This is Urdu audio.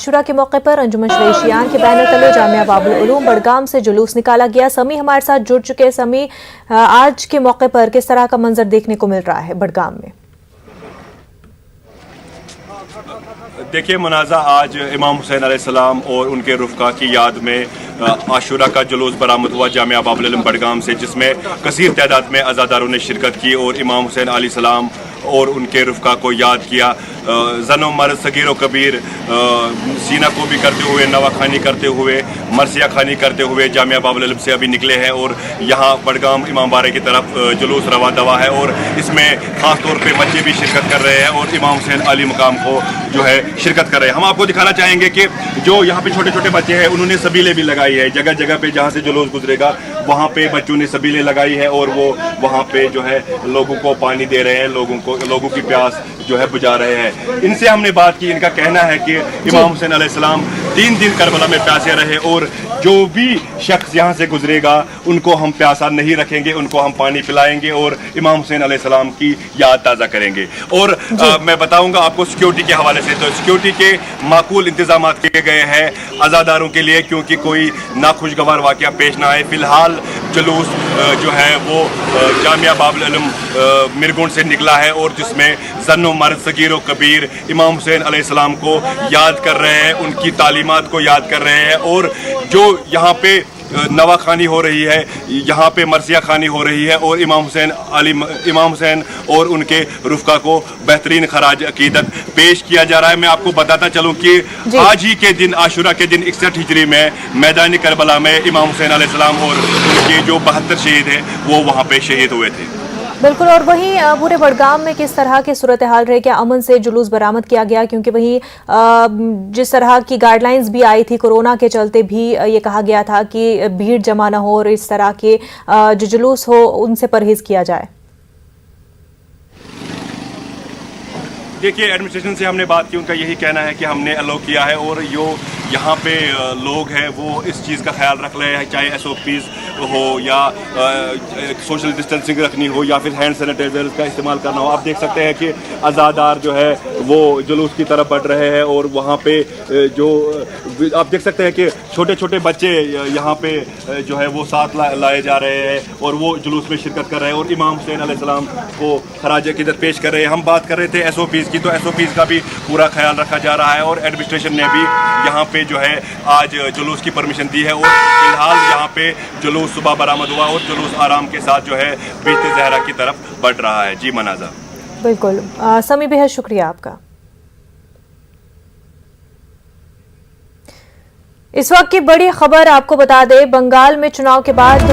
عاشورہ کے موقع پر انجمن شریعیان کے بینر تلے جامعہ باب العلوم بڑگام سے جلوس نکالا گیا۔ سمی ہمارے ساتھ جڑ چکے۔ سمی، آج کے موقع پر کس طرح کا منظر دیکھنے کو مل رہا ہے بڑگام میں؟ دیکھیے منازع، آج امام حسین علیہ السلام اور ان کے رفقا کی یاد میں عاشورہ کا جلوس برآمد ہوا جامعہ باب العلوم بڑگام سے، جس میں کثیر تعداد میں عزاداروں نے شرکت کی اور امام حسین علیہ السلام اور ان کے رفقا کو یاد کیا۔ زن و مرد، صغیر و کبیر، سینہ کو بھی کرتے ہوئے، نوا خوانی کرتے ہوئے، مرثیہ خوانی کرتے ہوئے جامعہ باب العلوم سے ابھی نکلے ہیں اور یہاں بڑگام امام بارے کی طرف جلوس رواں دوا ہے، اور اس میں خاص طور پہ بچے بھی شرکت کر رہے ہیں اور امام حسین علی مقام کو جو ہے شرکت کر رہے ہیں۔ ہم آپ کو دکھانا چاہیں گے کہ جو یہاں پہ چھوٹے چھوٹے بچے ہیں، انہوں نے سبیلیں بھی لگائی ہے جگہ جگہ پہ، جہاں سے جلوس گزرے گا وہاں پہ بچوں نے سبیلیں لگائی ہے اور وہ وہاں پہ جو ہے لوگوں کو پانی دے رہے ہیں، لوگوں کی پیاس جو ہے بجھا رہے ہیں۔ ان سے ہم نے بات کی، ان کا کہنا ہے کہ امام حسین علیہ السلام 3 دن کربلا میں پیاسے رہے اور جو بھی شخص یہاں سے گزرے گا ان کو ہم پیاسا نہیں رکھیں گے، ان کو ہم پانی پلائیں گے اور امام حسین علیہ السلام کی یاد تازہ کریں گے۔ اور میں بتاؤں گا آپ کو سیکیورٹی کے حوالے سے، تو سیکیورٹی کے معقول انتظامات کیے گئے ہیں عزاداروں کے لیے، کیونکہ کوئی ناخوشگوار واقعہ پیش نہ آئے۔ فی الحال جلوس جو ہے وہ جامعہ باب العلوم مرگونڈ سے نکلا ہے اور جس میں زن و مرد، صغیر و کبیر امام حسین علیہ السلام کو یاد کر رہے ہیں، ان کی تعلیمات کو یاد کر رہے ہیں، اور جو یہاں پہ نوا خوانی ہو رہی ہے، یہاں پہ مرثیہ خوانی ہو رہی ہے، اور امام حسین اور ان کے رفقا کو بہترین خراج عقیدت پیش کیا جا رہا ہے۔ میں آپ کو بتاتا چلوں کہ آج ہی کے دن، عاشورہ کے دن 61 ہجری میں میدان کربلا میں امام حسین علیہ السلام اور ان کے جو 72 شہید ہیں وہ وہاں پہ شہید ہوئے تھے۔ بالکل، اور وہیں پورے بڑگام میں کس طرح کی صورتحال رہے؟ کیا امن سے جلوس برآمد کیا گیا؟ کیونکہ وہیں جس طرح کی گائیڈ لائنز بھی آئی تھی کورونا کے چلتے بھی یہ کہا گیا تھا کہ بھیڑ جمع نہ ہو اور اس طرح کے جو جلوس ہو ان سے پرہیز کیا جائے۔ دیکھیے ایڈمنسٹریشن سے ہم نے بات کی، ان کا یہی کہنا ہے کہ ہم نے الاؤ کیا ہے اور جو یہاں پہ لوگ ہیں وہ اس چیز کا خیال رکھ رہے ہیں، چاہے SOPs ہو یا سوشل ڈسٹینسنگ رکھنی ہو یا پھر ہینڈ سینیٹائزر کا استعمال کرنا ہو۔ آپ دیکھ سکتے ہیں کہ عزادار جو ہے وہ جلوس کی طرف بڑھ رہے ہیں اور وہاں پہ جو آپ دیکھ سکتے ہیں کہ چھوٹے چھوٹے بچے یہاں پہ جو ہے وہ ساتھ لائے جا رہے ہیں اور وہ جلوس میں شرکت کر رہے ہیں اور امام حسین علیہ السلام کو خراج عقیدت پیش کر رہے ہیں۔ ہم بات کر رہے تھے SOPs کی، تو SOPs کا بھی پورا خیال رکھا جا رہا ہے اور ایڈمنسٹریشن نے بھی یہاں پہ جو ہے آج جلوس کی پرمیشن دی ہے اور فی الحال یہاں پہ جلوس صبح برآمد ہوا اور جلوس آرام کے ساتھ جو ہے بیت زہرا کی طرف بڑھ رہا ہے۔ جی منازع، بالکل سمی، بہت شکریہ آپ کا۔ اس وقت کی بڑی خبر آپ کو بتا دیں، بنگال میں چناؤ کے بعد